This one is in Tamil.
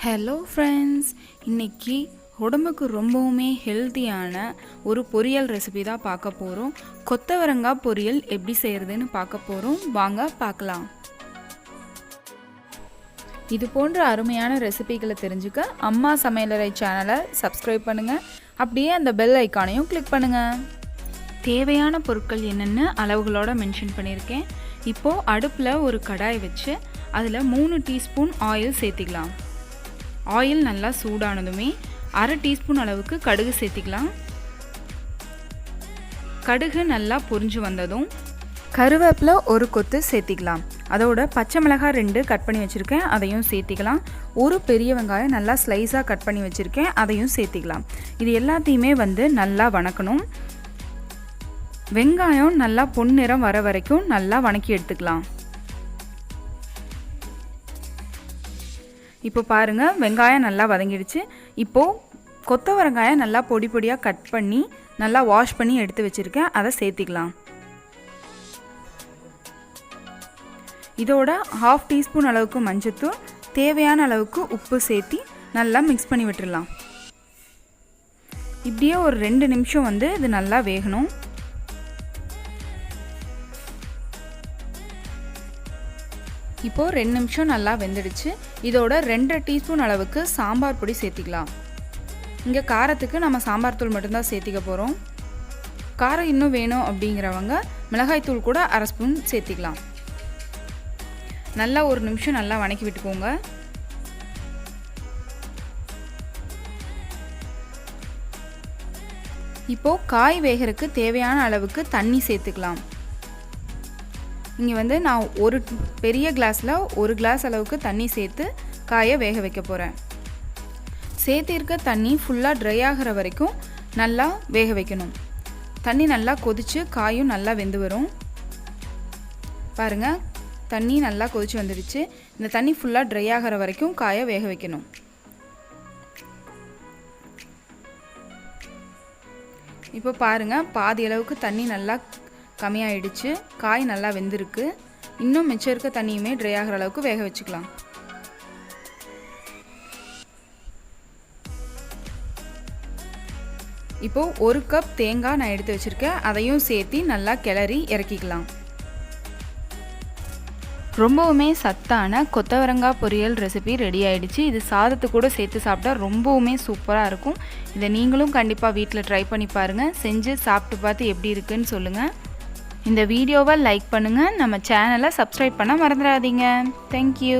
ஹலோ ஃப்ரெண்ட்ஸ், இன்றைக்கி உடம்புக்கு ரொம்பவுமே ஹெல்த்தியான ஒரு பொரியல் ரெசிபி தான் பார்க்க போகிறோம். கொத்தவரங்காய் பொரியல் எப்படி செய்கிறதுன்னு பார்க்க போகிறோம். வாங்க பார்க்கலாம். இது போன்ற அருமையான ரெசிபிகளை தெரிஞ்சுக்க அம்மா சமையலறை சேனலை சப்ஸ்கிரைப் பண்ணுங்கள். அப்படியே அந்த பெல் ஐக்கானையும் கிளிக் பண்ணுங்கள். தேவையான பொருட்கள் என்னென்னு அளவுகளோடு மென்ஷன் பண்ணியிருக்கேன். இப்போது அடுப்பில் ஒரு கடாய் வச்சு அதில் 3 டீஸ்பூன் ஆயில் சேர்த்திக்கலாம். ஆயில் நல்லா சூடானதுமே 1/2 டீஸ்பூன் அளவுக்கு கடுகு சேர்த்திக்கலாம். கடுகு நல்லா பொரிஞ்சு வந்ததும் கருவேப்பிலை ஒரு கொத்து சேர்த்திக்கலாம். அதோட பச்சை மிளகாய் 2 கட் பண்ணி வச்சுருக்கேன், அதையும் சேர்த்திக்கலாம். ஒரு பெரிய வெங்காயம் நல்லா ஸ்லைஸாக கட் பண்ணி வச்சுருக்கேன், அதையும் சேர்த்திக்கலாம். இது எல்லாத்தையுமே நல்லா வணக்கணும். வெங்காயம் நல்லா பொன்னிறம் வர வரைக்கும் நல்லா வணக்கி எடுத்துக்கலாம். இப்போ பாருங்கள், வெங்காயம் நல்லா வதங்கிடுச்சு. இப்போது கொத்தவரங்காயை நல்லா பொடி பொடியாக கட் பண்ணி நல்லா வாஷ் பண்ணி எடுத்து வச்சுருக்கேன், அதை சேர்த்திக்கலாம். இதோட 1/2 டீஸ்பூன் அளவுக்கு மஞ்சத்தூள், தேவையான அளவுக்கு உப்பு சேர்த்தி நல்லா மிக்ஸ் பண்ணி விட்டுடலாம். இப்படியே ஒரு 2 நிமிஷம் இது நல்லா வேகணும். இப்போது 2 நிமிஷம் நல்லா வெந்துடுச்சு. இதோட 2 டீஸ்பூன் அளவுக்கு சாம்பார் பொடி சேர்த்திக்கலாம். இங்கே காரத்துக்கு நம்ம சாம்பார் தூள் மட்டும்தான் சேர்த்திக்க போகிறோம். காரம் இன்னும் வேணும் அப்படிங்கிறவங்க மிளகாய் தூள் கூட 1/2 ஸ்பூன் சேர்த்திக்கலாம். நல்லா ஒரு நிமிஷம் நல்லா வணக்கி விட்டுக்கோங்க. இப்போது காய் வேகிறதுக்கு தேவையான அளவுக்கு தண்ணி சேர்த்துக்கலாம். இங்கே நான் ஒரு பெரிய கிளாஸில் 1 கிளாஸ் அளவுக்கு தண்ணி சேர்த்து காயை வேக வைக்க போகிறேன். சேர்த்திருக்க தண்ணி ஃபுல்லாக ட்ரை ஆகிற வரைக்கும் நல்லா வேக வைக்கணும். தண்ணி நல்லா கொதித்து காயும் நல்லா வெந்து வரும். பாருங்கள், தண்ணி நல்லா கொதித்து வந்துடுச்சு. இந்த தண்ணி ஃபுல்லாக ட்ரை ஆகிற வரைக்கும் காயை வேக வைக்கணும். இப்போ பாருங்கள், பாதி அளவுக்கு தண்ணி நல்லா கம்மியாயிடுச்சு. காய் நல்லா வெந்திருக்கு. இன்னும் மிச்சம் இருக்க தண்ணியுமே ட்ரை ஆகிற அளவுக்கு வேக வச்சுக்கலாம். இப்போது 1 கப் தேங்காய் நான் எடுத்து வச்சுருக்கேன், அதையும் சேர்த்து நல்லா கிளறி இறக்கிக்கலாம். ரொம்பவுமே சத்தான கொத்தவரங்காய் பொரியல் ரெசிபி ரெடி ஆகிடுச்சு. இது சாதத்து கூட சேர்த்து சாப்பிட்டா ரொம்பவுமே சூப்பராக இருக்கும். இதை நீங்களும் கண்டிப்பாக வீட்டில் ட்ரை பண்ணி பாருங்கள். செஞ்சு சாப்பிட்டு பார்த்து எப்படி இருக்குன்னு சொல்லுங்கள். இந்த வீடியோவை லைக் பண்ணுங்கள். நம்ம சேனலை சப்ஸ்கிரைப் பண்ண மறந்துடாதீங்க. தேங்க்யூ.